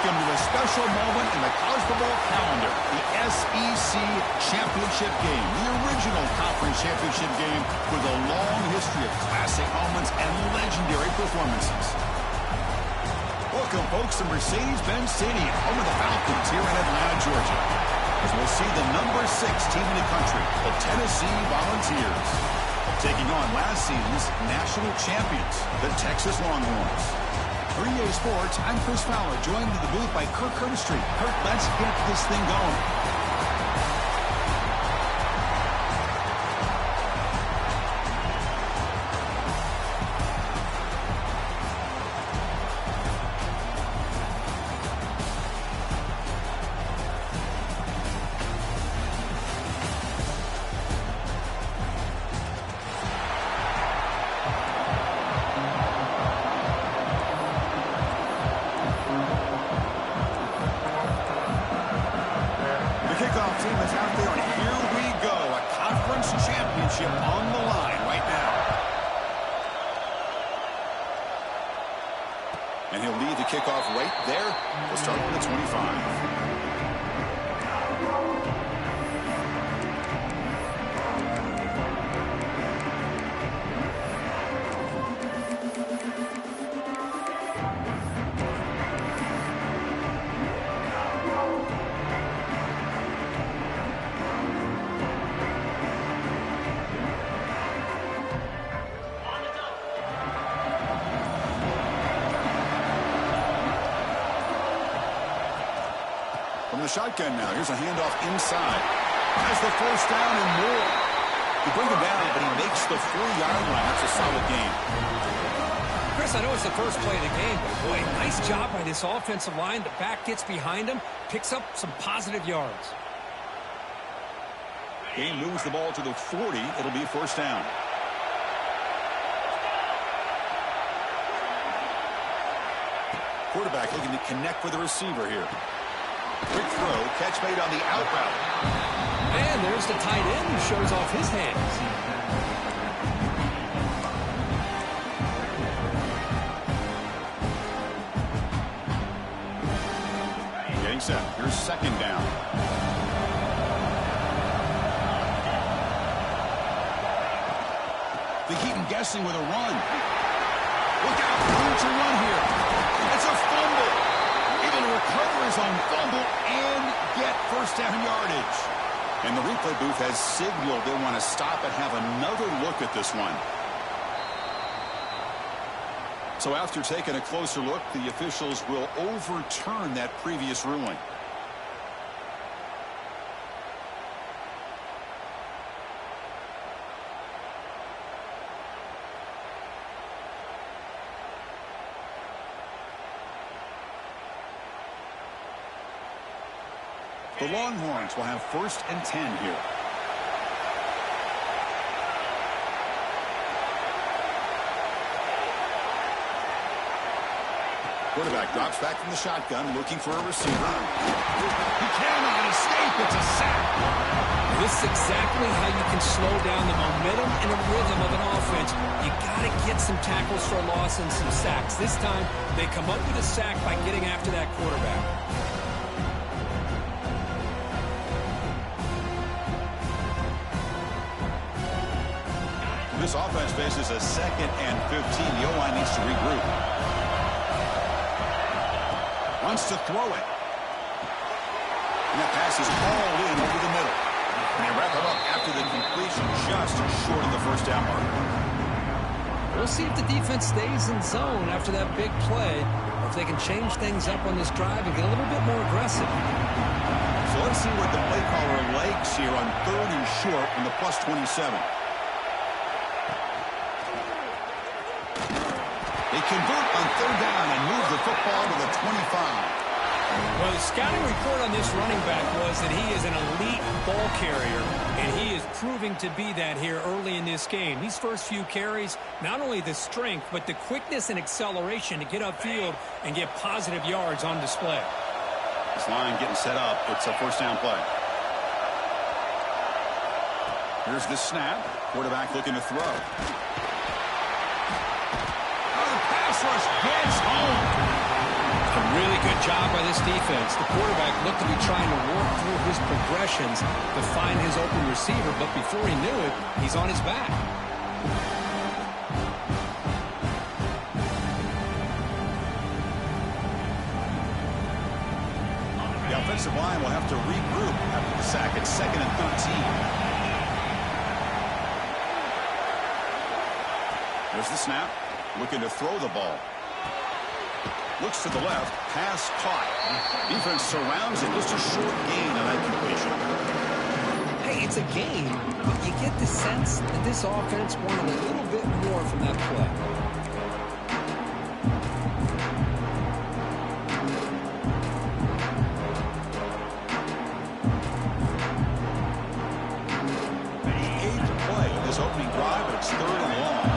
Welcome to a special moment in the college football calendar, the SEC Championship Game, the original conference championship game with a long history of classic moments and legendary performances. Welcome, folks, to Mercedes-Benz Stadium, home of the Falcons here in Atlanta, Georgia, as we'll see the number 6 team in the country, the Tennessee Volunteers, taking on last season's national champions, the Texas Longhorns. For EA Sports, I'm Chris Fowler, joined in the booth by Kirk Herbstreit. Kirk, let's get this thing going. Team is out there, and here we go. A conference championship on the line right now. And he'll lead the kickoff right there. We'll start on the 25. From the shotgun now, here's a handoff inside. Has the first down and more. He brings him down, but he makes the 4-yard line. That's a solid game. Chris, I know it's the first play of the game, but boy, nice job by this offensive line. The back gets behind him, picks up some positive yards. Game moves the ball to the 40. It'll be first down. Quarterback looking to connect with the receiver here. Quick throw, catch made on the out route. And there's the tight end who shows off his hands. Getting set. Here's second down. They keep him guessing with a run. Look out, room to run here. It's a fumble. Able to recover his own fumble and get first down yardage. And the replay booth has signaled they want to stop and have another look at this one. So after taking a closer look, the officials will overturn that previous ruling. The Longhorns will have first and 10 here. Quarterback drops back from the shotgun, looking for a receiver. He cannot escape. It's a sack. This is exactly how you can slow down the momentum and the rhythm of an offense. You got to get some tackles for a loss and some sacks. This time, they come up with a sack by getting after that quarterback. This offense faces a 2nd and 15. The O-line needs to regroup. Wants to throw it. And that pass is hauled in over the middle. And they wrap it up after the completion, just short of the first down mark. We'll see if the defense stays in zone after that big play, or if they can change things up on this drive and get a little bit more aggressive. So let's see what the play caller likes here on 3rd and short in the plus 27. They convert on 3rd down and move the football to the 25. Well, the scouting report on this running back was that he is an elite ball carrier, and he is proving to be that here early in this game. These first few carries, not only the strength, but the quickness and acceleration to get upfield and get positive yards on display. This line getting set up. It's a first down play. Here's the snap. Quarterback looking to throw. Rush gets home. A really good job by this defense. The quarterback looked to be trying to work through his progressions to find his open receiver, but before he knew it, he's on his back. The offensive line will have to regroup after the sack. It's 2nd and 13. There's the snap. Looking to throw the ball. Looks to the left. Pass caught. Defense surrounds it. Just a short gain on that completion. Hey, it's a game, but you get the sense that this offense wanted a little bit more from that play. Opening drive, but it's 3rd and long.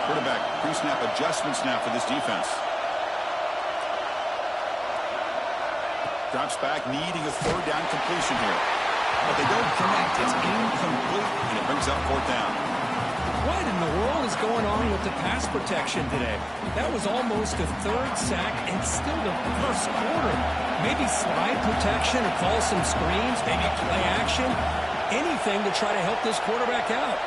Quarterback pre-snap adjustment snap for this defense. Drops back, needing a 3rd down completion here. But they don't connect. It's incomplete, and it brings up 4th down. What in the world is going on with the pass protection today? That was almost a 3rd sack and still the 1st quarter. Maybe slide protection or call some screens, maybe play action. Anything to try to help this quarterback out.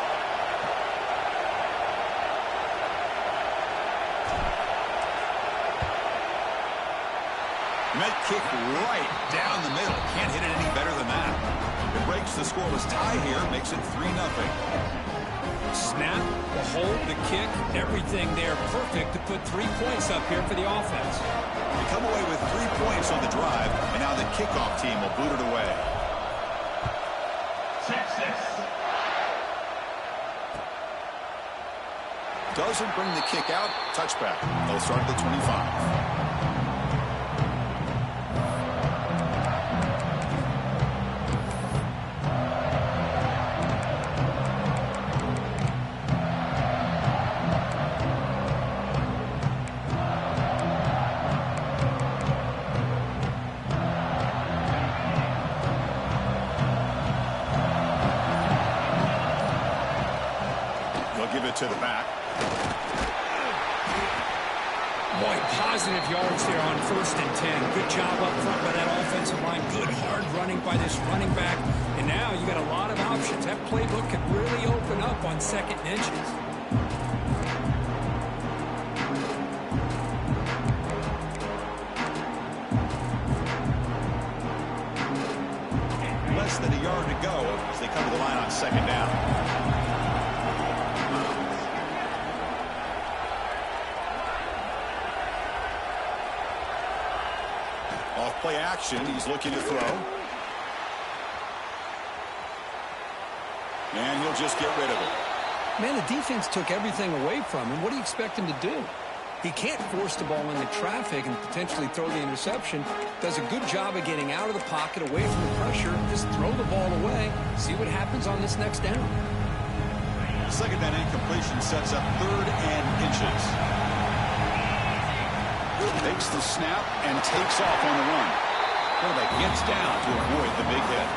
Met kick right down the middle. Can't hit it any better than that. It breaks the scoreless tie here, makes it 3-0. Snap, the hold, the kick, everything there perfect to put 3 points up here for the offense. They come away with 3 points on the drive, and now the kickoff team will boot it away. Doesn't bring the kick out. Touchback. They'll start at the 25. They'll give it to the back. Boy, positive yards there on 1st and 10. Good job up front by that offensive line. Good hard running by this running back. And now you got a lot of options. That playbook could really open up on 2nd and inches. Less than a yard to go as they come to the line on 2nd down. Play action. He's looking to throw. And he'll just get rid of it. Man, the defense took everything away from him. What do you expect him to do? He can't force the ball into traffic and potentially throw the interception. Does a good job of getting out of the pocket, away from the pressure. Just throw the ball away. See what happens on this next down. 2nd down incompletion sets up 3rd and inches. Takes the snap and takes off on the run. Quarterback gets down to avoid the big hit.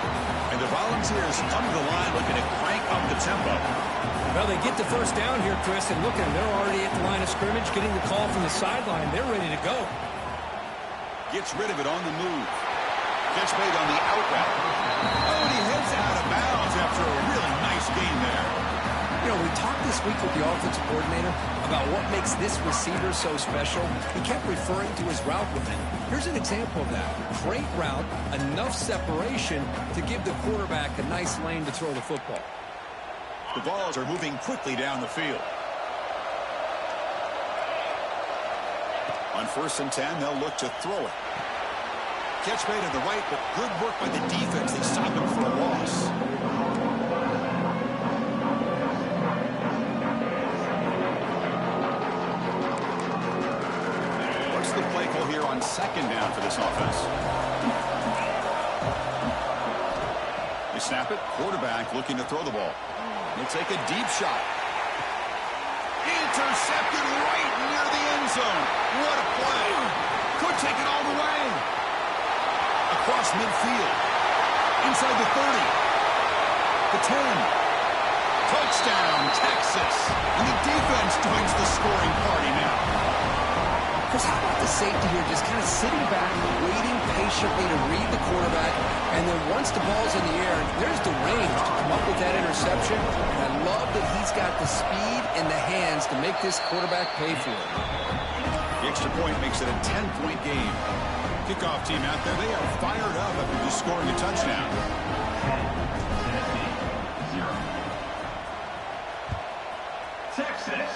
And the Volunteers come to the line looking to crank up the tempo. Well, they get the 1st down here, Chris, and look at them. They're already at the line of scrimmage, getting the call from the sideline. They're ready to go. Gets rid of it on the move. Catch made on the out route. Oh, and he heads out of bounds after a really nice gain there. You know, we talked this week with the offensive coordinator about what makes this receiver so special. He kept referring to his route running. Here's an example of that. Great route, enough separation to give the quarterback a nice lane to throw the football. The balls are moving quickly down the field. On 1st and 10, they'll look to throw it. Catch made on the right, but good work by the defense. They stop him for a loss. The play call here on 2nd down for this offense. They snap it. Quarterback looking to throw the ball. He'll take a deep shot. Intercepted right near the end zone. What a play. Could take it all the way. Across midfield. Inside the 30. The 10. Touchdown, Texas. And the defense joins the scoring party now. Because how safety here just kind of sitting back, waiting patiently to read the quarterback, and then once the ball's in the air, there's the range to come up with that interception. And I love that he's got the speed and the hands to make this quarterback pay for it. The extra point makes it a 10-point game. Kickoff team out there, they are fired up after just scoring a touchdown. Texas.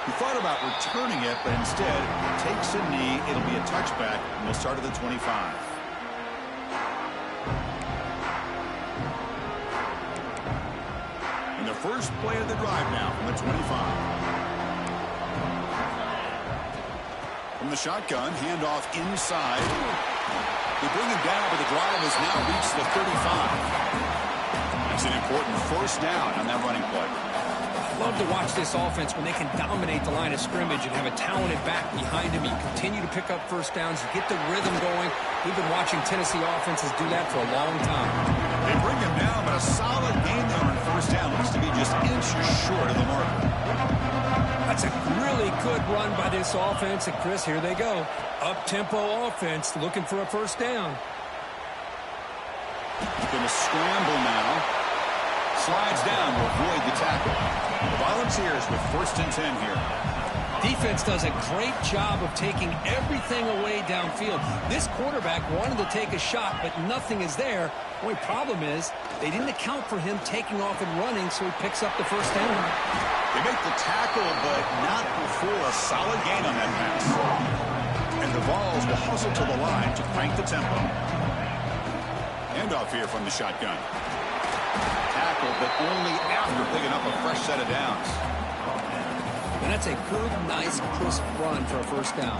He thought about returning it, but instead takes a knee. It'll be a touchback, and we'll start at the 25. And the first play of the drive now from the 25. From the shotgun, handoff inside. They bring him down, but the drive has now reached the 35. It's an important first down on that running play. I love to watch this offense when they can dominate the line of scrimmage and have a talented back behind him. You continue to pick up first downs. You get the rhythm going. We've been watching Tennessee offenses do that for a long time. They bring him down, but a solid gain there on first down. Looks to be just inches short of the marker. That's a really good run by this offense. And, Chris, here they go. Up-tempo offense looking for a first down. Going to scramble now. Slides down to avoid the tackle. The Volunteers with 1st and 10 here. Defense does a great job of taking everything away downfield. This quarterback wanted to take a shot, but nothing is there. The only problem is they didn't account for him taking off and running, so he picks up the first down. They make the tackle, but not before a solid gain on that pass. And the Vols will hustle to the line to crank the tempo. Handoff here from the shotgun. Tackle, but only after picking up a fresh set of downs. And that's a good, nice, crisp run for a first down.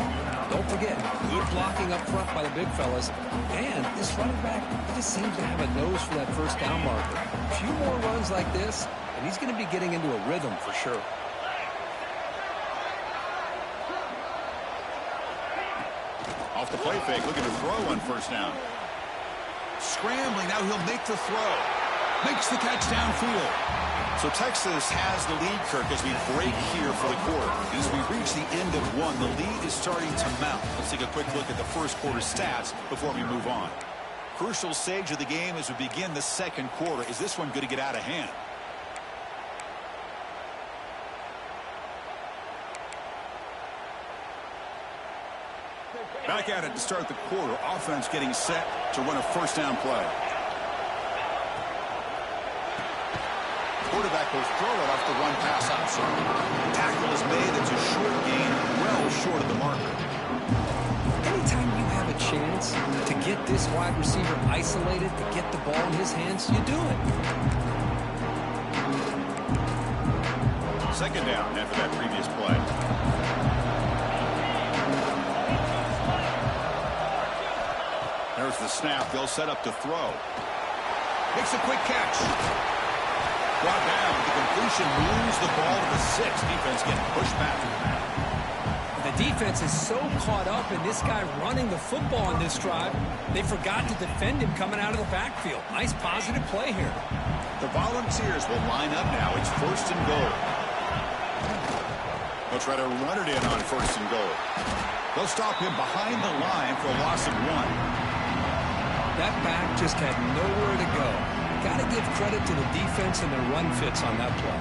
Don't forget, good blocking up front by the big fellas. And this running back just seems to have a nose for that first down marker. A few more runs like this, and he's going to be getting into a rhythm for sure. Off the play fake, looking to throw on first down. Scrambling, now he'll make the throw. Makes the catch downfield. So Texas has the lead, Kirk, as we break here for the quarter. As we reach the end of one, the lead is starting to mount. Let's take a quick look at the first quarter stats before we move on. Crucial stage of the game as we begin the second quarter. Is this one going to get out of hand? Back at it to start the quarter. Offense getting set to run a first down play. Quarterback will throw it off the run pass option. Tackle is made. It's a short gain, well short of the marker. Anytime you have a chance to get this wide receiver isolated, to get the ball in his hands, you do it. Second down after that previous play. There's the snap. They'll set up to throw. Makes a quick catch. Brought down. The completion moves the ball to the 6. Defense getting pushed back. The defense is so caught up in this guy running the football on this drive, they forgot to defend him coming out of the backfield. Nice positive play here. The Volunteers will line up now. It's 1st and goal. They'll try to run it in on 1st and goal. They'll stop him behind the line for a loss of 1. That back just had nowhere to go. Got to give credit to the defense and their run fits on that play.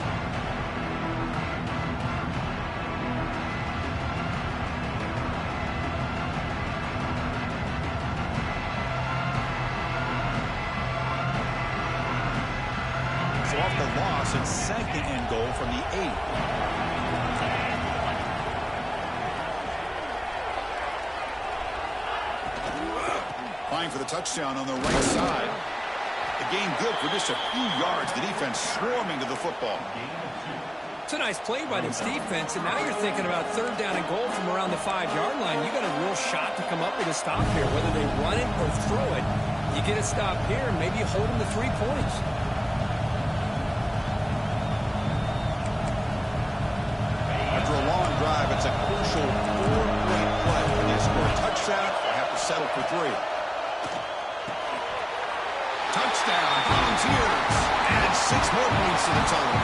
So off the loss, it's 2nd and goal from the 8. For the touchdown on the right side. The game good for just a few yards. The defense swarming to the football. It's a nice play by this defense, and now you're thinking about 3rd down and goal from around the 5-yard line. You got a real shot to come up with a stop here, whether they run it or throw it. You get a stop here, and maybe you hold them to 3 points. After a long drive, it's a crucial 4-point play. When they score a touchdown, they have to settle for 3. Touchdown, Volunteers. Add 6 more points to the total.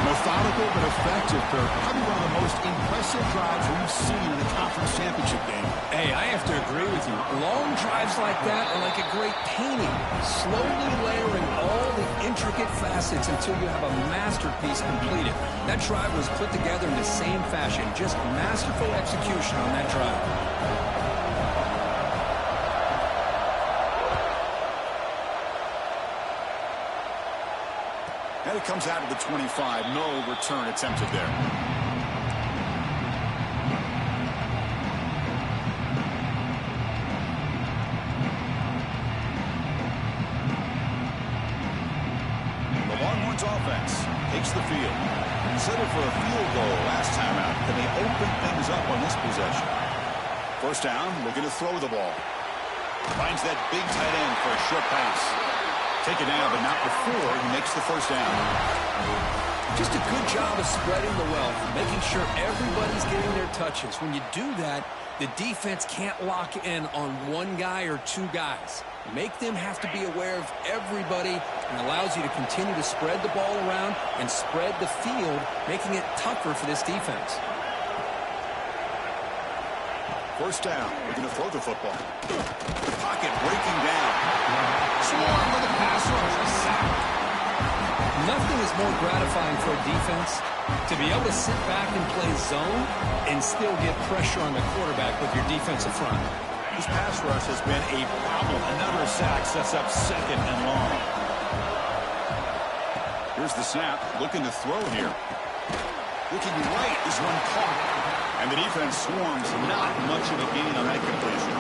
Methodical but effective, Kirk. Probably one of the most impressive drives we've seen in the conference championship game. Hey, I have to agree with you. Long drives like that are like a great painting, slowly layering all the intricate facets until you have a masterpiece completed. That drive was put together in the same fashion, just masterful execution on that drive. And it comes out of the 25. No return attempted there. The Longhorns offense takes the field. Settled for a field goal last time out. Can they open things up on this possession? First down, looking to throw the ball. Finds that big tight end for a short pass. Taken down, but not before he makes the first down. Just a good job of spreading the wealth, making sure everybody's getting their touches. When you do that, the defense can't lock in on one guy or two guys. Make them have to be aware of everybody, and allows you to continue to spread the ball around and spread the field, making it tougher for this defense. First down, we're going to throw the football. Pocket breaking down. Swarm with a pass rush, a sack. Nothing is more gratifying for a defense to be able to sit back and play zone and still get pressure on the quarterback with your defensive front. This pass rush has been a problem. Another sack sets up second and long. Here's the snap, looking to throw here. Looking right is one caught. And the defense swarms, not much of a gain on that completion.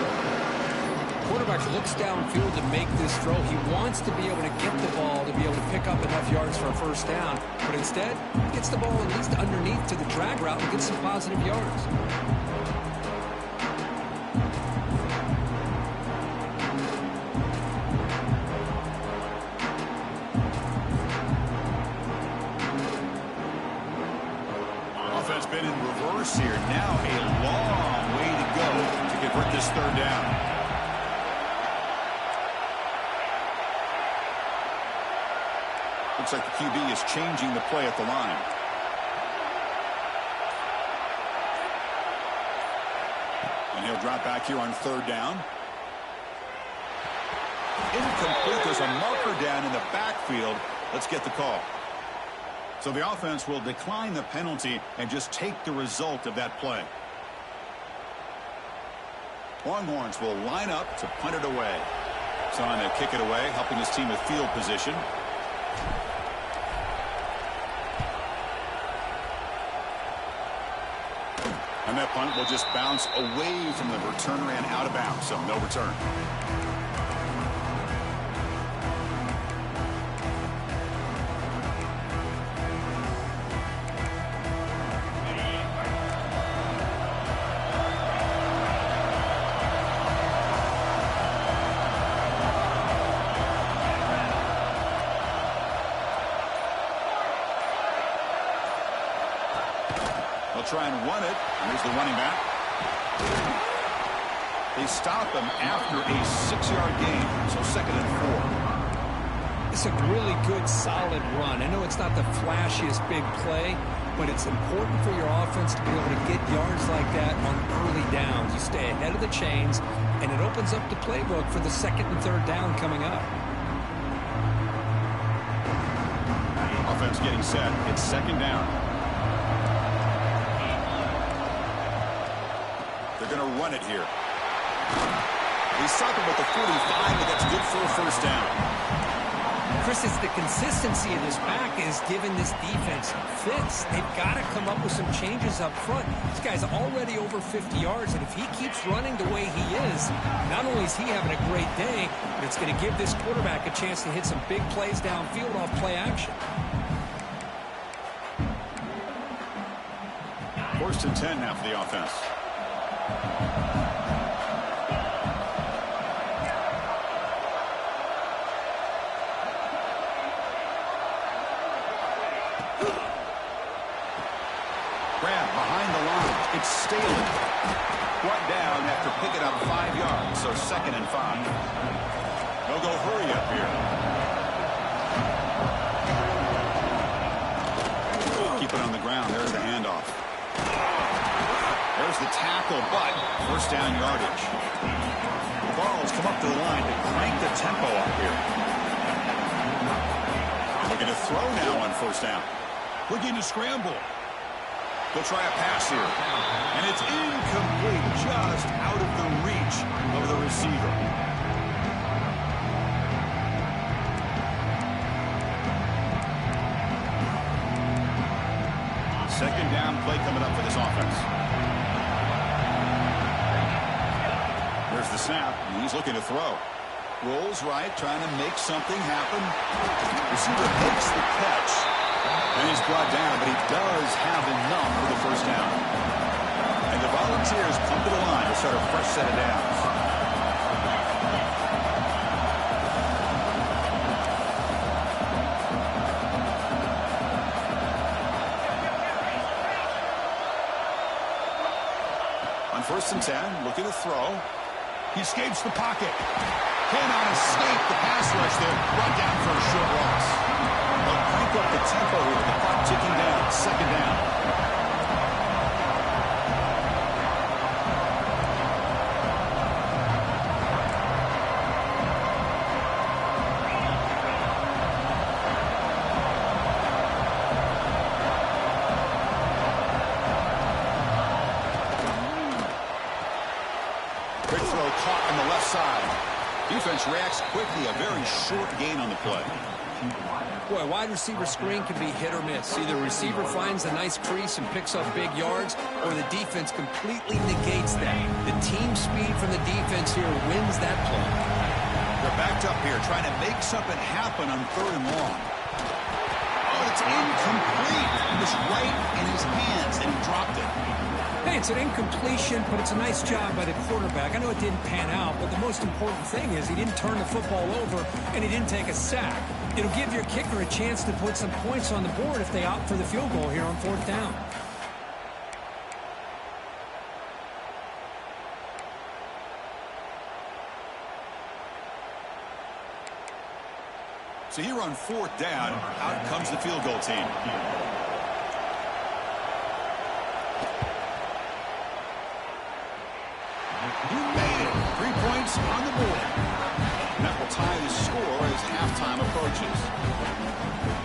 Quarterback looks downfield to make this throw. He wants to be able to get the ball to be able to pick up enough yards for a first down. But instead, he gets the ball at least underneath to the drag route and gets some positive yards. Offense been in reverse here. Now a long way to go to convert this third down. Looks like the QB is changing the play at the line. And he'll drop back here on third down. Incomplete. There's a marker down in the backfield. Let's get the call. So the offense will decline the penalty and just take the result of that play. Longhorns will line up to punt it away. It's on to kick it away, helping his team with field position. And that punt will just bounce away from the returner and out of bounds, so no return. Try and run it. Here's the running back. They stop him after a 6-yard gain, so 2nd and 4. It's a really good, solid run. I know it's not the flashiest big play, but it's important for your offense to be able to get yards like that on early downs. You stay ahead of the chains, and it opens up the playbook for the 2nd and 3rd down coming up. Offense getting set. It's 2nd down. They're going to run it here. They stop him at the 45, but that's good for a first down. Chris, it's the consistency of this back is giving this defense fits. They've got to come up with some changes up front. This guy's already over 50 yards, and if he keeps running the way he is, not only is he having a great day, but it's going to give this quarterback a chance to hit some big plays downfield off play action. 1st and 10 now for the offense. Grab behind the line. It's Staley. Brought down after picking up 5 yards, so 2nd and 5. They'll go hurry up here. keep it on the ground. There's the handoff. There's the tackle, but first down yardage. The Vols come up to the line to crank the tempo up here. Looking to throw now on first down. Looking to scramble. They'll try a pass here. And it's incomplete, just out of the reach of the receiver. Second down play coming up for this offense. There's the snap, and he's looking to throw. Rolls right, trying to make something happen. Receiver makes the catch, and he's brought down, but he does have enough for the first down. And the Volunteers come to the line to start a fresh set of downs. On 1st and 10, looking to throw. He escapes the pocket. Cannot escape the pass rush there. Brought down for a short loss. They'll crank up the tempo here with the clock ticking down. Second down. Quick throw caught on the left side. Defense reacts quickly. A very short gain on the play. Boy, wide receiver screen can be hit or miss. Either receiver finds a nice crease and picks up big yards, or the defense completely negates that. The team speed from the defense here wins that play. They're backed up here, trying to make something happen on 3rd and long. Oh, it's incomplete. It was right in his hands, and he dropped it. Hey, it's an incompletion, but it's a nice job by the quarterback. I know it didn't pan out, but the most important thing is he didn't turn the football over, and he didn't take a sack. It'll give your kicker a chance to put some points on the board if they opt for the field goal here on 4th down. So here on 4th down, out comes the field goal team. He made it. 3 points on the board. And that will tie the score as halftime approaches.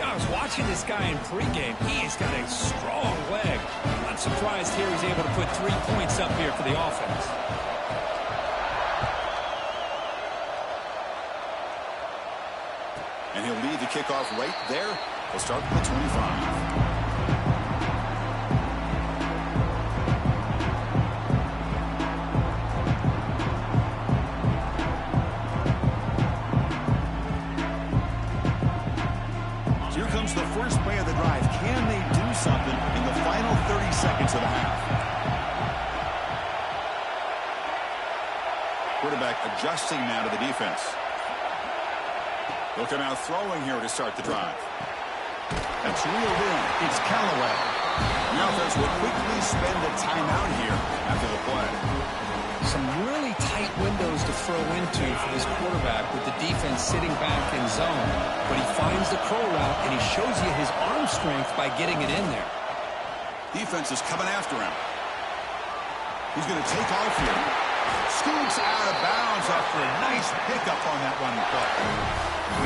I was watching this guy in pregame. He's got a strong leg. I'm not surprised here he's able to put 3 points up here for the offense. And he'll lead the kickoff right there. He'll start with the 25. The first play of the drive. Can they do something in the final 30 seconds of the half? Quarterback adjusting now to the defense. They'll come out throwing here to start the drive. That's reeled in. It's Callaway. The offense will quickly spend a timeout here after the play. Some really tight windows to throw into for this quarterback with the defense sitting back in zone. But he finds the curl route, and he shows you his arm strength by getting it in there. Defense is coming after him. He's going to take off here. Scoots out of bounds after a nice pickup on that running play.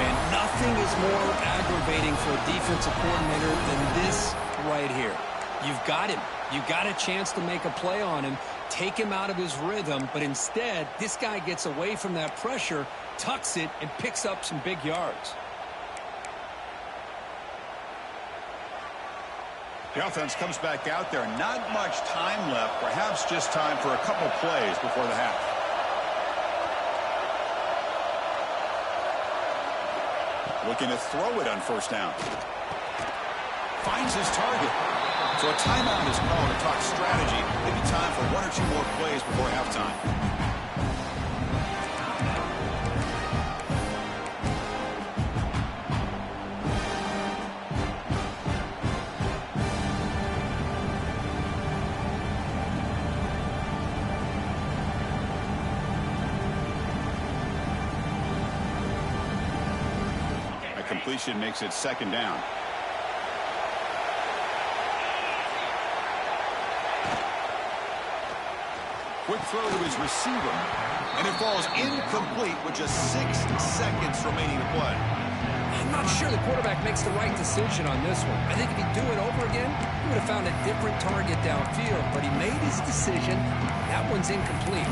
Man, nothing is more aggravating for a defensive coordinator than this right here. You've got him. You've got a chance to make a play on him, take him out of his rhythm, but instead, this guy gets away from that pressure, tucks it, and picks up some big yards. The offense comes back out there. Not much time left. Perhaps just time for a couple plays before the half. Looking to throw it on first down. Finds his target. So a timeout is called to talk strategy. Maybe time for 1 or 2 more plays before halftime. A completion makes it second down. Quick throw to his receiver. And it falls incomplete with just 6 seconds remaining to play. I'm not sure the quarterback makes the right decision on this one. I think if he'd do it over again, he would have found a different target downfield. But he made his decision. That one's incomplete.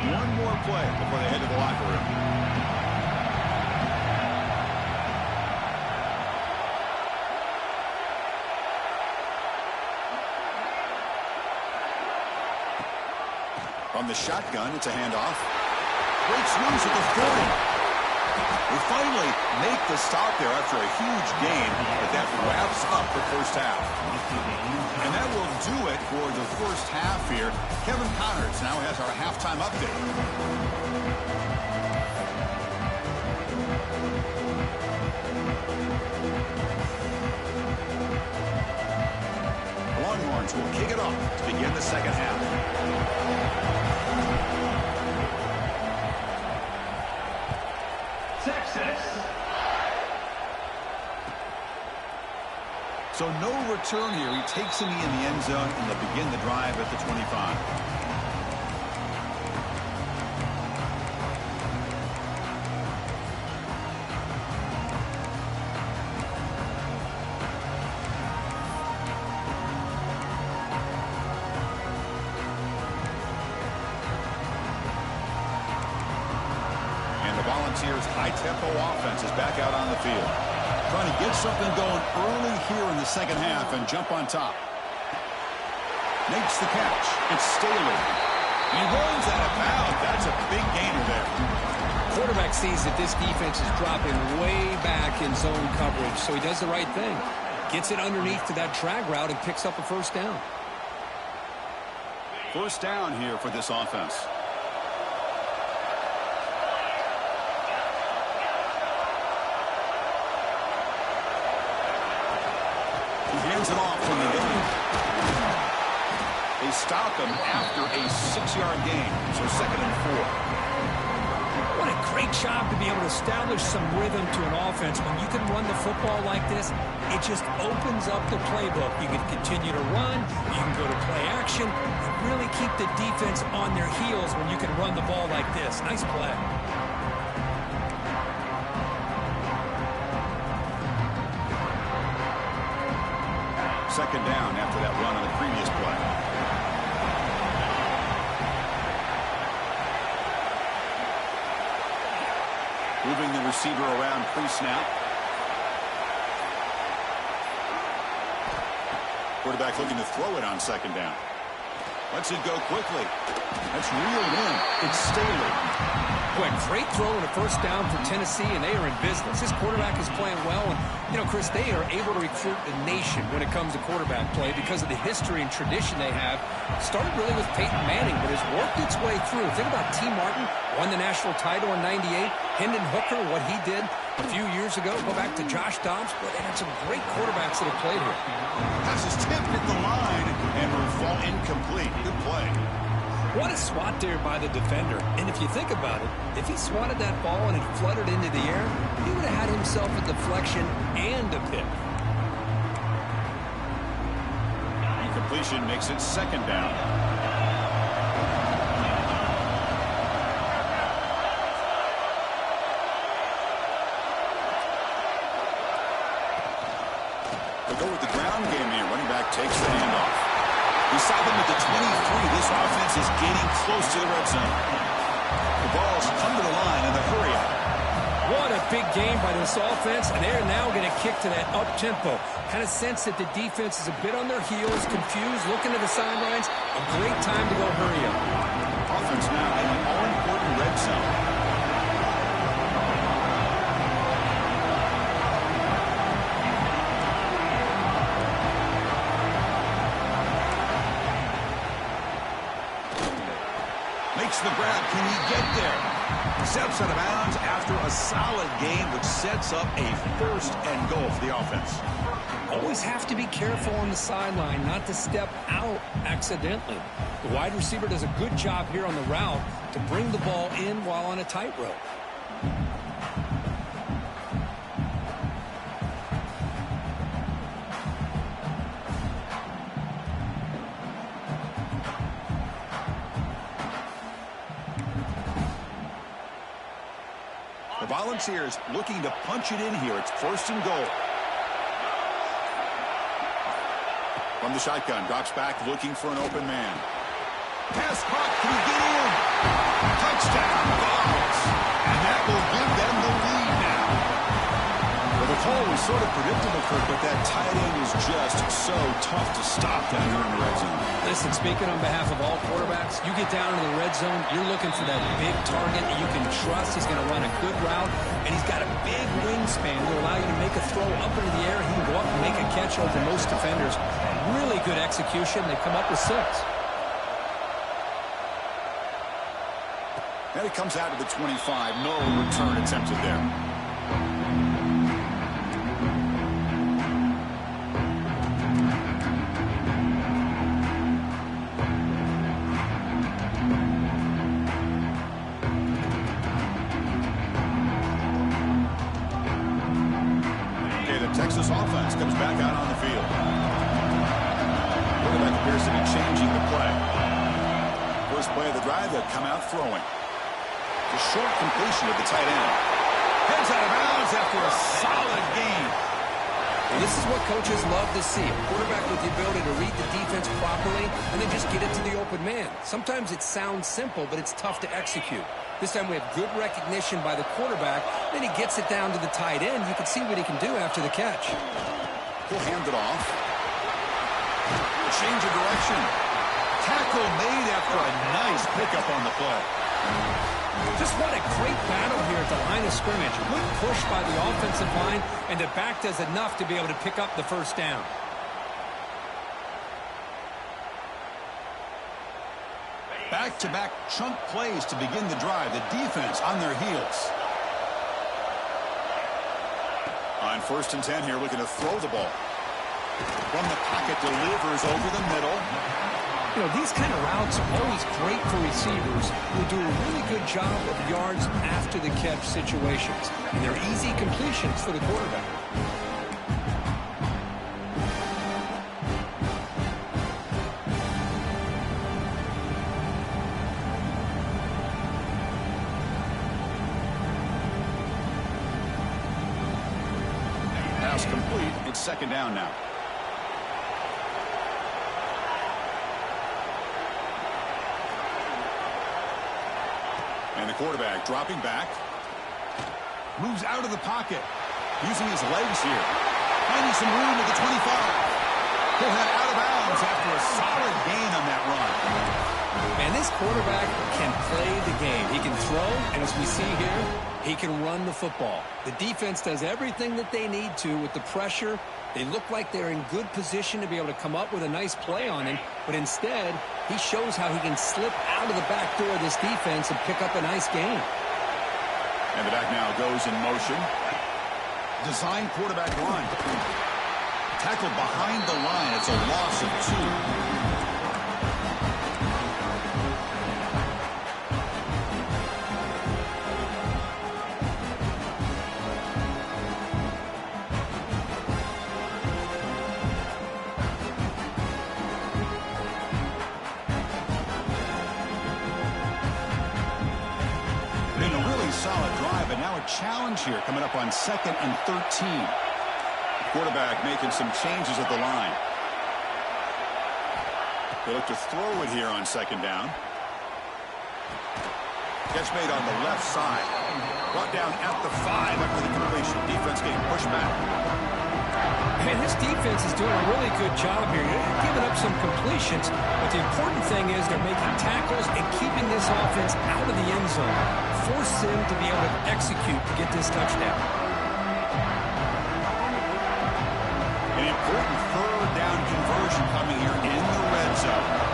One more play before they head to the locker room. From the shotgun, it's a handoff. Breaks loose at the 40. We finally make the stop there after a huge gain, but that wraps up the first half. And that will do it for the first half here. Kevin Connors now has our halftime update. The Longhorns will kick it off to begin the second half. So no return here. He takes him in the end zone, and they'll begin the drive at the 25. And the Volunteers' high-tempo offense is back out on the field. Trying to get something going early here in the second half and jump on top. Makes the catch. It's Staley. He runs out of bounds. That's a big gainer there. Quarterback sees that this defense is dropping way back in zone coverage, so he does the right thing. Gets it underneath to that drag route and picks up a first down. First down here for this offense. Hands it off from the gun. They stop him after a 6-yard gain, so 2nd and 4. What a great job to be able to establish some rhythm to an offense. When you can run the football like this, it just opens up the playbook. You can continue to run, you can go to play action, and really keep the defense on their heels when you can run the ball like this. Nice play. Second down after that run on the previous play. Moving the receiver around pre-snap. Quarterback looking to throw it on second down. Lets it go quickly. That's reeled in. It's Staley. Boy, great throw and a first down for Tennessee, and they are in business. This quarterback is playing well, and, you know, Chris, they are able to recruit the nation when it comes to quarterback play because of the history and tradition they have. Started really with Peyton Manning, but has worked its way through. Think about T. Martin, won the national title in '98. Hendon Hooker, what he did a few years ago. Go back to Josh Dobbs. But they had some great quarterbacks that have played here. Pass is tipped at the line and will fall incomplete. Good play. What a swat there by the defender. And if you think about it, if he swatted that ball and it fluttered into the air, he would have had himself a deflection and a pick. Incompletion makes it second down. They go with the ground game here. Running back takes the handoff. We saw them at the 23. This offense is getting close to the red zone. The ball's come to the line in the hurry up. What a big game by this offense, and they're now going to kick to that up-tempo. Kind of sense that the defense is a bit on their heels, confused, looking to the sidelines. A great time to go hurry up. Offense now in the all-important red zone. Makes the grab. Can he get there? Steps out of bounds after a solid game, which sets up a first and goal for the offense. always have to be careful on the sideline not to step out accidentally. The wide receiver does a good job here on the route to bring the ball in while on a tightrope. The Volunteers looking to punch it in here. It's 1st and goal. From the shotgun, drops back looking for an open man. Pass caught. Can he get in? Touchdown, Vols. And that will give them the lead now. Well, the call was sort of predictable, Kirk, but that tight end is just so tough to stop down here in the red zone. Listen, speaking on behalf of all quarterbacks, you get down to the red zone, you're looking for that big target that you can trust. He's going to run a good route, and he's got a big wingspan to allow you to make a throw up into the air. He can go up and make a catch over most defenders. Really good execution. They come up with 6. And it comes out to the 25. No return attempted there. Okay, the Texas offense comes back out on the field. Quarterback appears to be changing the play. First play of the drive, they'll come out throwing. The short completion of the tight end. Heads out of bounds after a solid gain. And this is what coaches love to see. A quarterback with the ability to read the defense properly and then just get it to the open man. Sometimes it sounds simple, but it's tough to execute. This time we have good recognition by the quarterback. Then he gets it down to the tight end. You can see what he can do after the catch. He'll hand it off. Change of direction. Tackle made after a nice pickup on the play. Just what a great battle here at the line of scrimmage. Good push by the offensive line, and the back does enough to be able to pick up the first down. Back-to-back chunk plays to begin the drive. The defense on their heels. On 1st and 10 here, looking to throw the ball. From the pocket, delivers over the middle. You know, these kind of routes are always great for receivers who do a really good job of yards after the catch situations. And they're easy completions for the quarterback. Pass complete. It's 2nd down now. And the quarterback dropping back. Moves out of the pocket. Using his legs here. Finding some room at the 25. He'll head out of bounds after a solid gain on that run. And this quarterback can play the game. He can throw, and as we see here, he can run the football. The defense does everything that they need to with the pressure. They look like they're in good position to be able to come up with a nice play on him, but instead, he shows how he can slip out of the back door of this defense and pick up a nice gain. And the back now goes in motion. Design quarterback line. Tackle behind the line. It's a loss of 2. Solid drive, and now a challenge here coming up on 2nd and 13. Quarterback making some changes at the line. They look to throw it here on 2nd down. Catch made on the left side. Brought down at the 5 after the completion. Defense getting pushed back. Man, this defense is doing a really good job here. They're giving up some completions, but the important thing is they're making tackles and keeping this offense out of the end zone. Force them to be able to execute to get this touchdown. An important 3rd down conversion coming here in the red zone.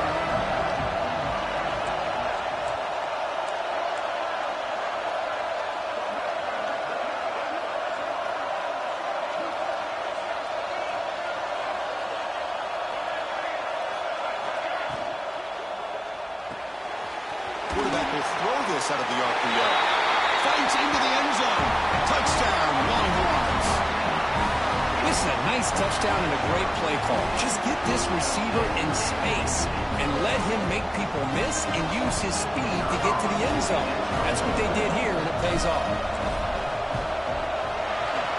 will throw this out of the RPO. Fights into the end zone. Touchdown, Longhorns. This is a nice touchdown and a great play call. Just get this receiver in space and let him make people miss and use his speed to get to the end zone. That's what they did here, and it pays off.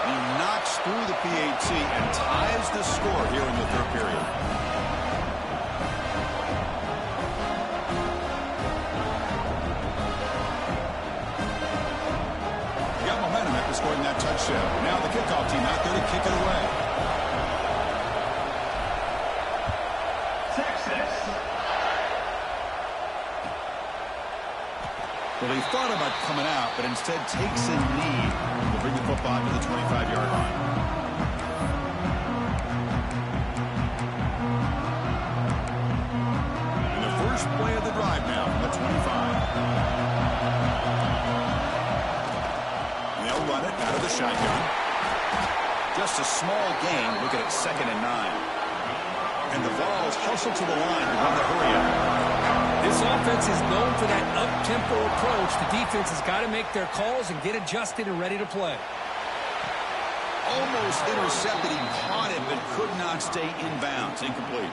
He knocks through the PAT and ties the score here in the third period. Scoring that touchdown. Now the kickoff team out there to kick it away. Texas. Well, he thought about coming out, but instead takes a knee to bring the football to the 25-yard line. And the first play of the drive now from the 25. Run it out of the shotgun. Just a small gain. Look at it, 2nd and 9. And the Vols hustle to the line to run the hurry up. This offense is known for that up-tempo approach. The defense has got to make their calls and get adjusted and ready to play. Almost intercepted. He caught it, but could not stay in bounds. Incomplete.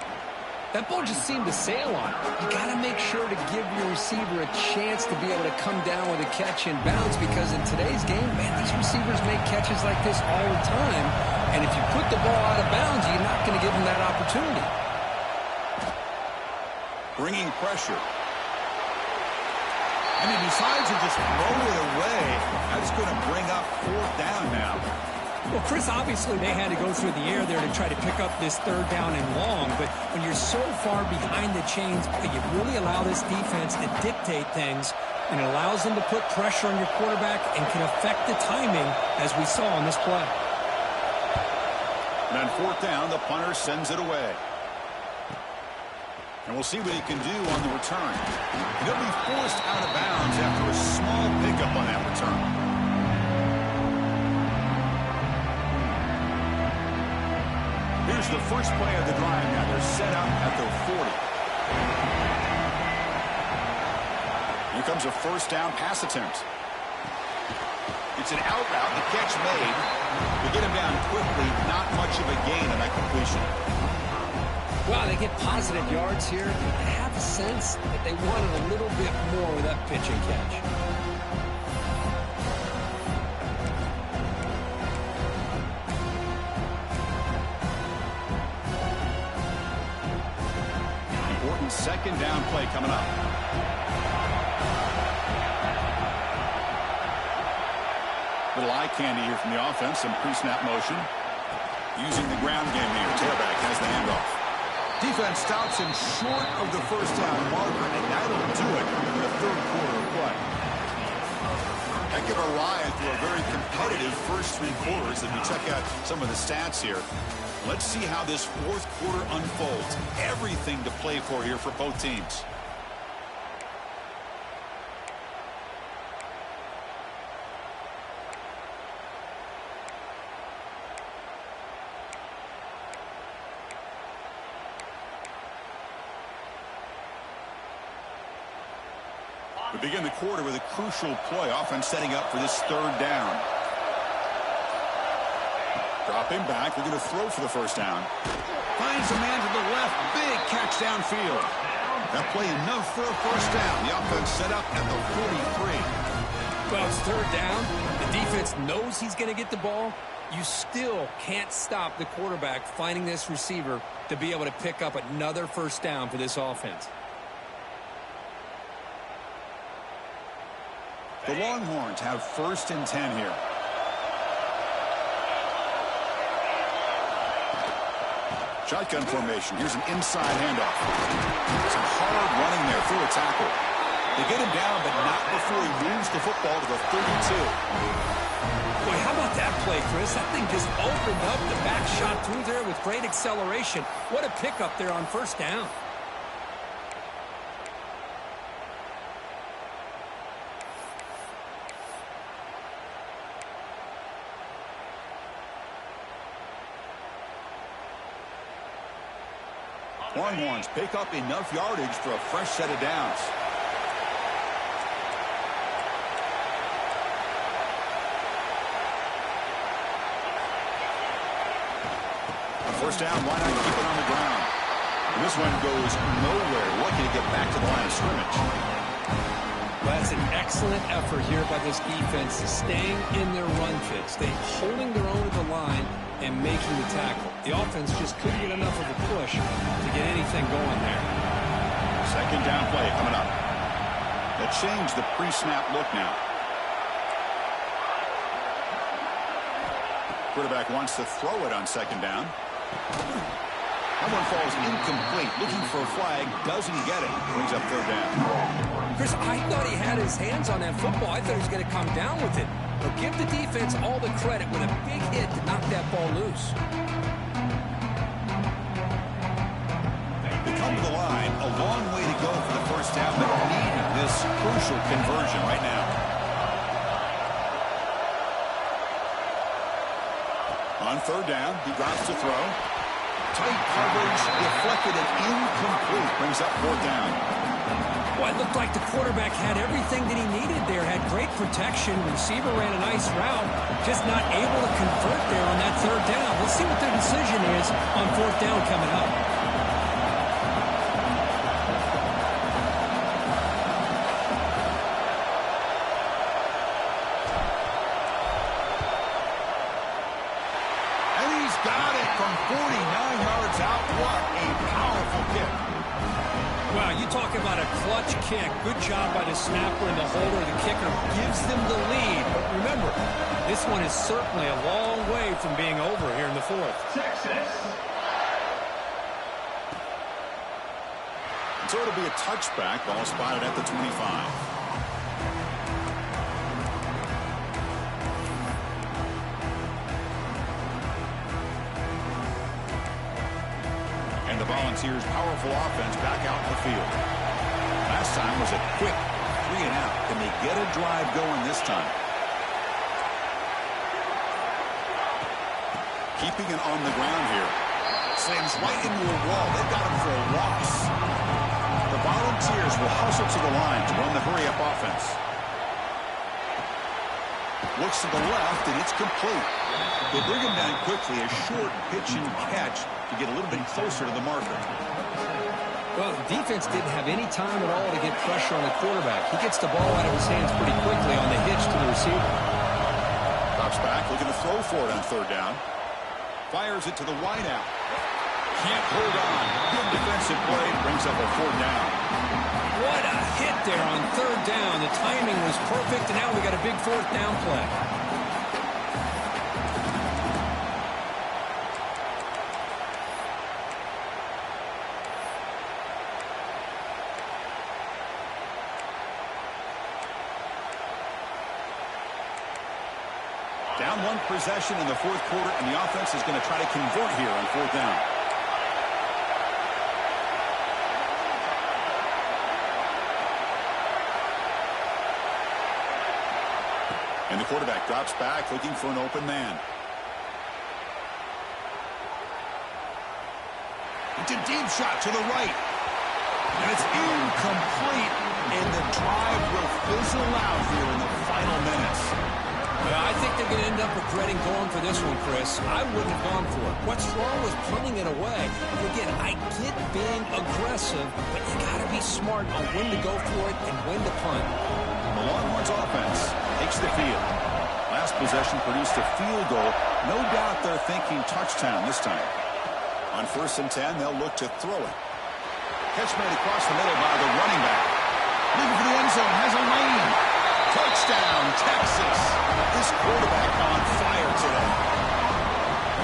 That ball just seemed to sail on it. You got to make sure to give your receiver a chance to be able to come down with a catch and bounce, because in today's game, man, these receivers make catches like this all the time. And if you put the ball out of bounds, you're not going to give them that opportunity. Bringing pressure. And he decides to just throw it away. That's going to bring up 4th down now. Well, Chris, obviously they had to go through the air there to try to pick up this 3rd down and long, but when you're so far behind the chains, you really allow this defense to dictate things, and it allows them to put pressure on your quarterback and can affect the timing, as we saw on this play. And on 4th down, the punter sends it away. And we'll see what he can do on the return. And he'll be forced out of bounds after a small pickup on that return. Here's the first play of the drive now. They're set up at their 40. Here comes a 1st down pass attempt. It's an out route. The catch made. We get him down quickly. Not much of a gain on that completion. Well, they get positive yards here. I have a sense that they wanted a little bit more with that pitch and catch. Important 2nd down play coming up. Little eye candy here from the offense. Some pre-snap motion. Using the ground game here. Tailback has the handoff. Defense stops him short of the 1st down marker, and that'll do it in the 3rd quarter of play. Heck of a ride through a very competitive first 3 quarters. If we check out some of the stats here, let's see how this 4th quarter unfolds. Everything to play for here for both teams. We begin the quarter with a crucial play. Offense setting up for this 3rd down. Dropping back. They're going to throw for the 1st down. Finds a man to the left. Big catch downfield. That play enough for a 1st down. The offense set up at the 43. Well, it's 3rd down. The defense knows he's going to get the ball. You still can't stop the quarterback finding this receiver to be able to pick up another 1st down for this offense. The Longhorns have 1st and 10 here. Shotgun formation. Here's an inside handoff. Some hard running there through a tackle. They get him down, but not before he moves the football to the 32. Boy, how about that play, Chris? That thing just opened up. The back shot through there with great acceleration. What a pickup there on 1st down. Longhorns pick up enough yardage for a fresh set of downs. first down. Why not keep it on the ground? And this one goes nowhere. Lucky to get back to the line of scrimmage. Well, that's an excellent effort here by this defense, staying in their run fit, holding their own at the line and making the tackle. The offense just couldn't get enough of a push to get anything going there. Second down play coming up. That changed the pre-snap look now. Quarterback wants to throw it on second down. That one falls incomplete. Looking for a flag. Doesn't get it. Brings up third down. Chris, I thought he had his hands on that football. I thought he was going to come down with it. But give the defense all the credit with a big hit to knock that ball loose. They come to the line. A long way to go for the first down, but need this crucial conversion right now. On third down, he drops to throw. Tight coverage, deflected and incomplete. Brings up fourth down. Well, it looked like the quarterback had everything that he needed there. Had great protection. Receiver ran a nice route. Just not able to convert there on that third down. Let's see what their decision is on fourth down coming up. And he's got it from 49 yards out. What a powerful kick. Wow, you talk about a clutch kick. Good job by the snapper and the holder. The kicker gives them the lead. But remember, this one is certainly a long way from being over here in the fourth. Texas. So it'll be a touchback. Ball spotted at the 25. The Volunteers' powerful offense back out in the field. Last time was a quick 3 and out. Can they get a drive going this time? Keeping it on the ground here. Slams right into a wall. They've got him for a loss. The Volunteers will hustle to the line to run the hurry-up offense. Looks to the left, and it's complete. They bring him down quickly. A short pitch and catch to get a little bit closer to the marker. Well, the defense didn't have any time at all to get pressure on the quarterback. He gets the ball out of his hands pretty quickly on the hitch to the receiver. Drops back, looking to throw for it on third down. Fires it to the wideout. Can't hold on. Good defensive play. Brings up a fourth down. What a hit there on third down. The timing was perfect, and now we got a big fourth down play. Down one possession in the fourth quarter, and the offense is going to try to convert here on fourth down. And the quarterback drops back, looking for an open man. It's a deep shot to the right. And it's incomplete, and the drive will fizzle out here in the final minutes. I think they're going to end up regretting going for this one, Chris. I wouldn't have gone for it. What's wrong with punting it away? And again, I get being aggressive, but you got to be smart on when to go for it and when to punt. The Longhorns offense takes the field. Last possession produced a field goal. No doubt they're thinking touchdown this time. On 1st and 10, they'll look to throw it. Catch made across the middle by the running back. Looking for the end zone, has a lane. Touchdown, Texas. This quarterback on fire today.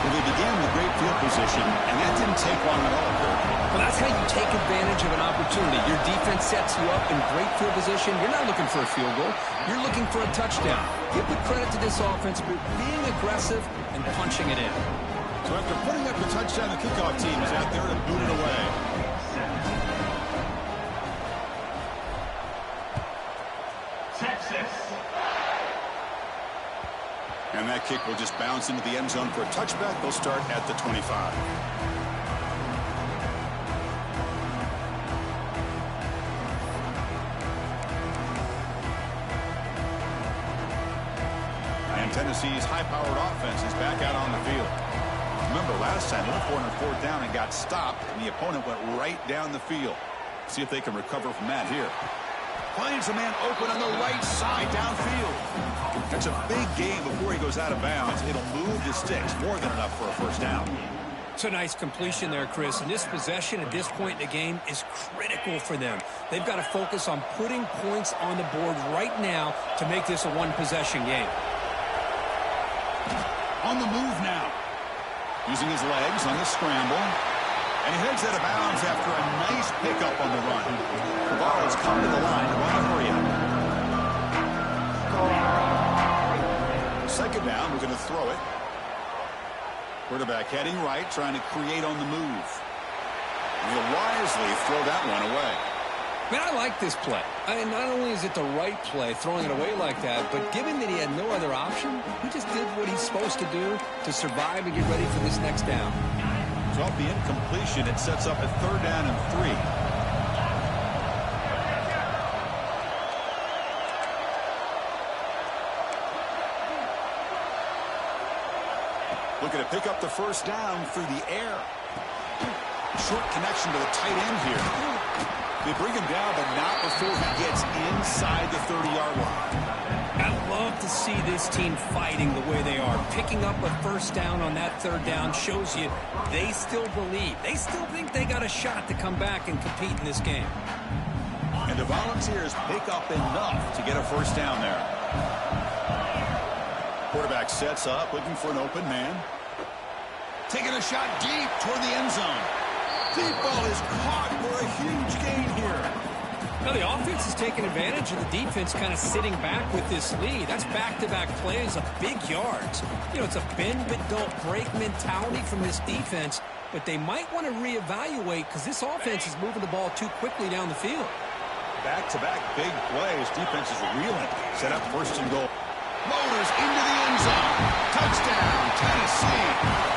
Well, they began with great field position, and that didn't take long at all, Kirk. Well, that's how you take advantage of an opportunity. Your defense sets you up in great field position. You're not looking for a field goal. You're looking for a touchdown. Give the credit to this offense for being aggressive and punching it in. So after putting up the touchdown, the kickoff team is out there to boot it away. Texas. And that kick will just bounce into the end zone for a touchback. They'll start at the 25. And Tennessee's high-powered offense is back out on the field. Remember, last time they went for it on fourth down and got stopped, and the opponent went right down the field. See if they can recover from that here. Finds a man open on the right side downfield. That's a big gain before he goes out of bounds. It'll move the sticks, more than enough for a first down. It's a nice completion there, Chris. And this possession at this point in the game is critical for them. They've got to focus on putting points on the board right now to make this a one-possession game. On the move now. Using his legs on the scramble. And he heads out of bounds after a nice pickup on the run. The ball has come to the line to run a hurry up. Second down, we're going to throw it. Quarterback heading right, trying to create on the move. And he'll wisely throw that one away. Man, I like this play. I mean, not only is it the right play, throwing it away like that, but given that he had no other option, he just did what he's supposed to do to survive and get ready for this next down. So off the incompletion, it sets up a third down and 3. Looking to pick up the first down through the air. Short connection to the tight end here. They bring him down, but not before he gets inside the 30-yard line. I love to see this team fighting the way they are. Picking up a first down on that third down shows you they still believe. They still think they got a shot to come back and compete in this game. And the Volunteers pick up enough to get a first down there. Quarterback sets up, looking for an open man. Taking a shot deep toward the end zone. Deep ball is caught for a huge gain here. Now the offense is taking advantage of the defense kind of sitting back with this lead. That's back-to-back plays of big yards. You know, it's a bend but don't break mentality from this defense, but they might want to reevaluate because this offense is moving the ball too quickly down the field. Back-to-back big plays. Defense is reeling. Set up first and goal. Motors into the end zone. Touchdown, Tennessee.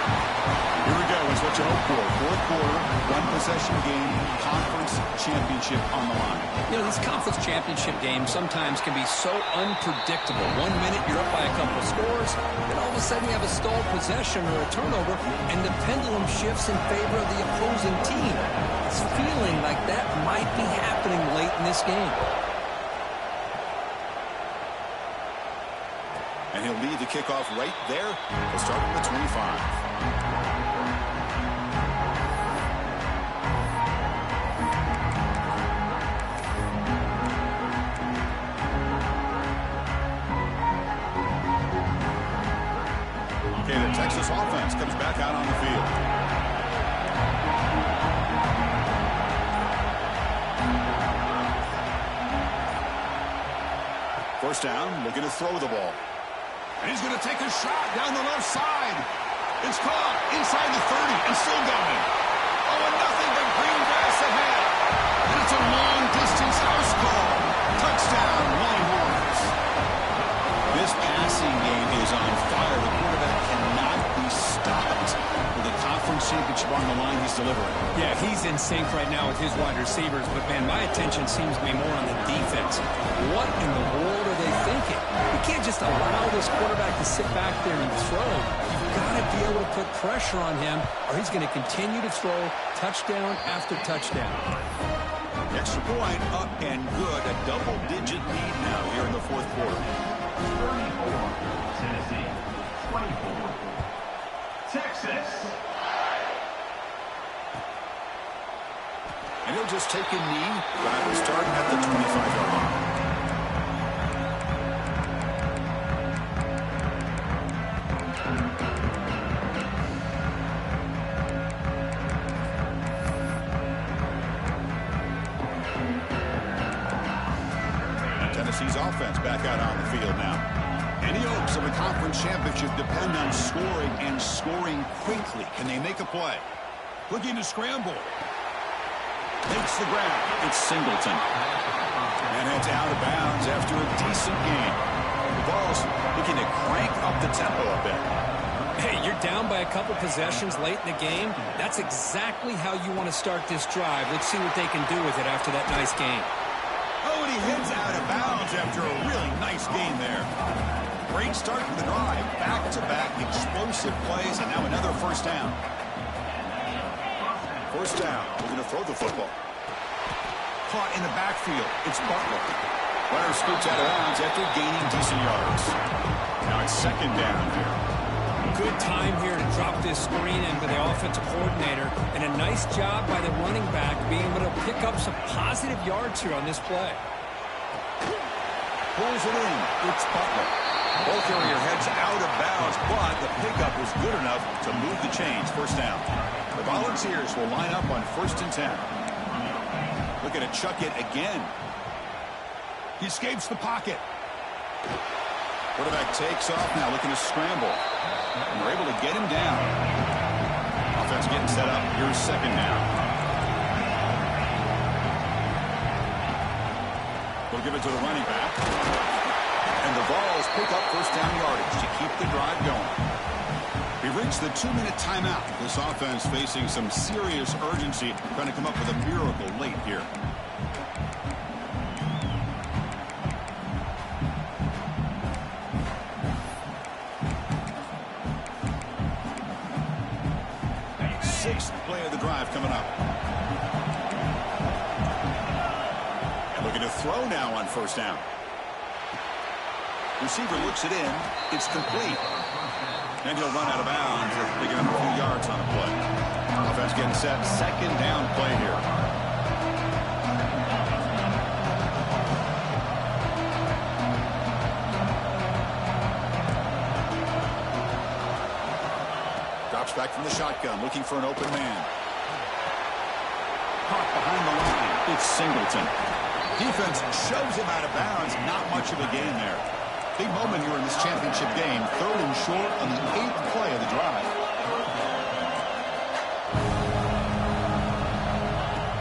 Here we go. It's what you hope for. Fourth quarter, one-possession game, conference championship on the line. You know, these conference championship games sometimes can be so unpredictable. 1 minute you're up by a couple of scores, then all of a sudden you have a stalled possession or a turnover, and the pendulum shifts in favor of the opposing team. It's feeling like that might be happening late in this game. And he'll lead the kickoff right there. He'll start from the 25. Okay, the Texas offense comes back out on the field. First down, looking to throw the ball. And he's going to take a shot down the left side. It's caught inside the 30 and still going. Oh, and nothing but green grass ahead. And it's a long-distance house call. Touchdown, Longhorns. This passing game is on fire. The quarterback cannot be stopped. With the conference championship on the line, he's delivering. Yeah, he's in sync right now with his wide receivers, but, man, my attention seems to be more on the defense. What in the world are they thinking? You can't just allow this quarterback to sit back there and throw. You've got to be able to put pressure on him, or he's going to continue to throw touchdown after touchdown. Extra point up and good. A double-digit lead now here in the fourth quarter. 34, Tennessee. 24, Texas. And he'll just take a knee. Driver starting at the 25-yard line. Tennessee's offense back out on the field now. Any hopes of a conference championship depend on scoring and scoring quickly. Can they make a play? Looking to scramble. Makes the ground. It's Singleton. And it's out of bounds after a decent game. The ball's looking to crank up the tempo a bit. Hey, you're down by a couple possessions late in the game. That's exactly how you want to start this drive. Let's see what they can do with it after that nice game. Oh, and he heads out of bounds after a really nice game there. Great start to the drive. Back-to-back explosive plays, and now another first down. First down. We're going to throw the football. Caught in the backfield. It's Butler. Runner scoots out of bounds after gaining decent yards. Now it's second down here. Good time here to drop this screen in with the offensive coordinator, and a nice job by the running back being able to pick up some positive yards here on this play. Pulls it in. It's Butler. Ball carrier heads out of bounds, but the pickup was good enough to move the chains. First down. The Volunteers will line up on 1st and 10. Looking to chuck it again. He escapes the pocket. Quarterback takes off now, looking to scramble. And we're able to get him down. Offense getting set up. Here's second down. We'll give it to the running back. And the Vols pick up first down yardage to keep the drive going. We've reached the 2-minute timeout. This offense facing some serious urgency, trying to come up with a miracle late here. Sixth play of the drive coming up. And looking to throw now on first down. Receiver looks it in. It's complete. And he'll run out of bounds, picking up a few yards on the play. Offense getting set. Second down play here. Drops back from the shotgun, looking for an open man. Caught behind the line. It's Singleton. Defense shoves him out of bounds. Not much of a gain there. Big moment here in this championship game. 3rd and short on the 8th play of the drive.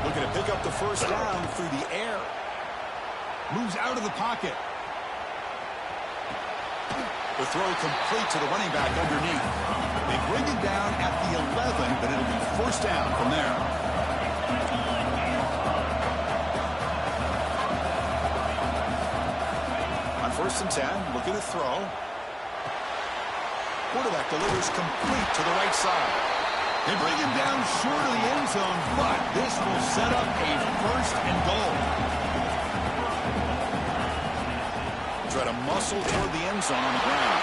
Looking to pick up the first down through the air. Moves out of the pocket. The throw complete to the running back underneath. They bring it down at the 11, but it'll be first down from there. First and 10, looking to throw. Quarterback delivers complete to the right side. They bring him down short of the end zone, but this will set up a first and goal. Try to muscle toward the end zone on the ground.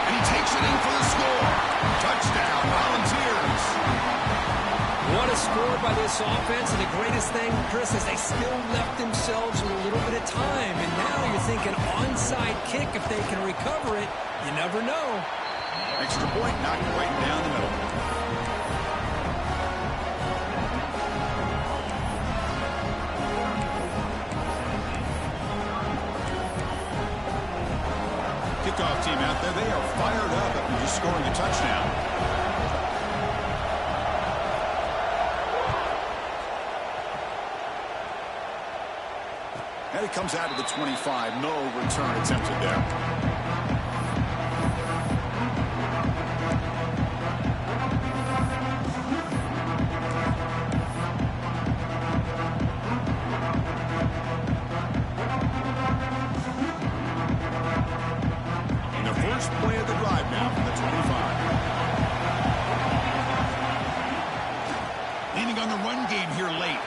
And he takes it in for the score. Touchdown, Volunteers. What a score by this offense, and the greatest thing, Chris, is they still left themselves with a little bit of time, and now you're thinking onside kick if they can recover it. You never know. Extra point knocked right down the middle. Kickoff team out there, they are fired up after just scoring a touchdown. And it comes out of the 25. No return attempted there. In the first play of the drive now from the 25. Leaning on the run game here late.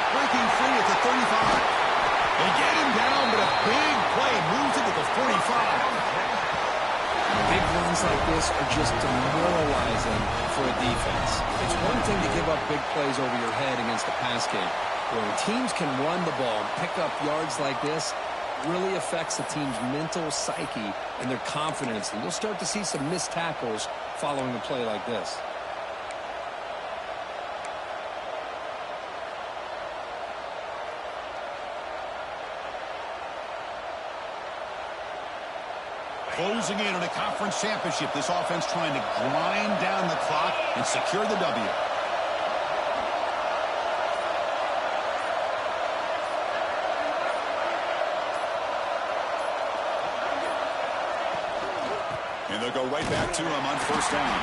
Breaking free at the 35. They get him down, but a big play moves into the 45. Big runs like this are just demoralizing for a defense. It's one thing to give up big plays over your head against the pass game. When teams can run the ball and pick up yards like this, it really affects the team's mental psyche and their confidence. And you'll start to see some missed tackles following a play like this. Closing in on a conference championship, this offense trying to grind down the clock and secure the W. And they'll go right back to him on first down.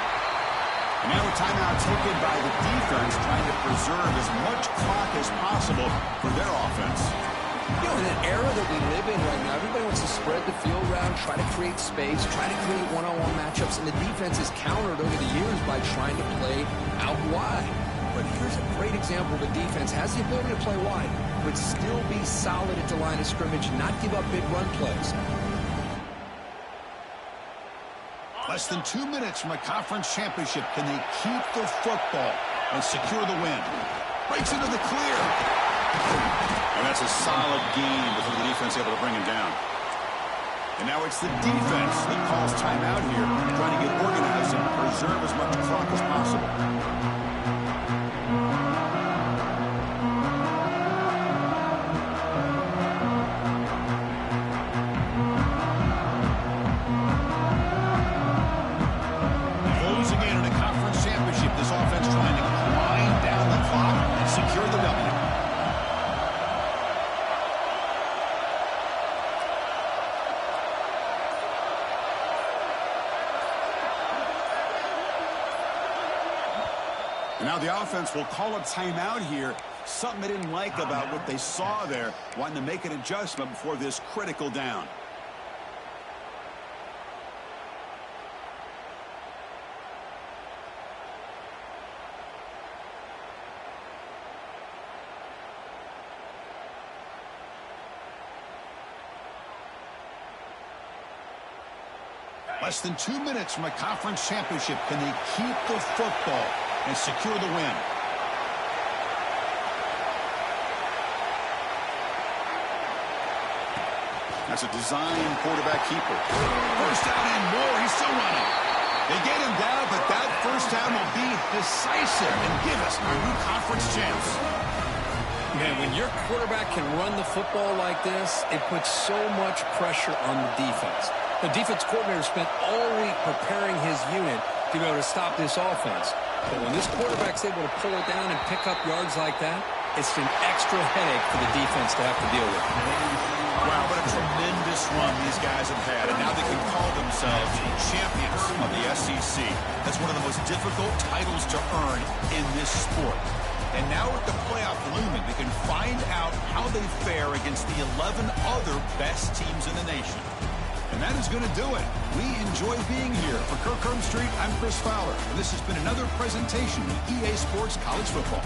And now a timeout taken by the defense, trying to preserve as much clock as possible for their offense. You know, in an era that we live in right now, everybody wants to spread the field around, try to create space, try to create one-on-one matchups, and the defense has countered over the years by trying to play out wide. But here's a great example of a defense has the ability to play wide, but still be solid at the line of scrimmage and not give up big run plays. Less than 2 minutes from a conference championship. Can they keep the football and secure the win? Breaks into the clear. And that's a solid gain before the defense able to bring him down. And now it's the defense that calls timeout here, trying to get organized and preserve as much clock as possible. Closing in a conference championship, this offense trying to grind down the clock and secure the W. And now the offense will call a timeout here. Something they didn't like about what they saw there, wanting to make an adjustment before this critical down. Less than 2 minutes from a conference championship. Can they keep the football and secure the win? That's a design quarterback keeper. First down and more. He's still running. They get him down, but that first down will be decisive and give us our new conference champs. Man, when your quarterback can run the football like this, it puts so much pressure on the defense. The defense coordinator spent all week preparing his unit to be able to stop this offense. But when this quarterback's able to pull it down and pick up yards like that, it's an extra headache for the defense to have to deal with. Wow, what a tremendous run these guys have had, and now they can call themselves champions of the SEC. That's one of the most difficult titles to earn in this sport. And now with the playoff looming, we can find out how they fare against the 11 other best teams in the nation. And that is going to do it. We enjoy being here. For Kirk Street, I'm Chris Fowler, and this has been another presentation of EA Sports College Football.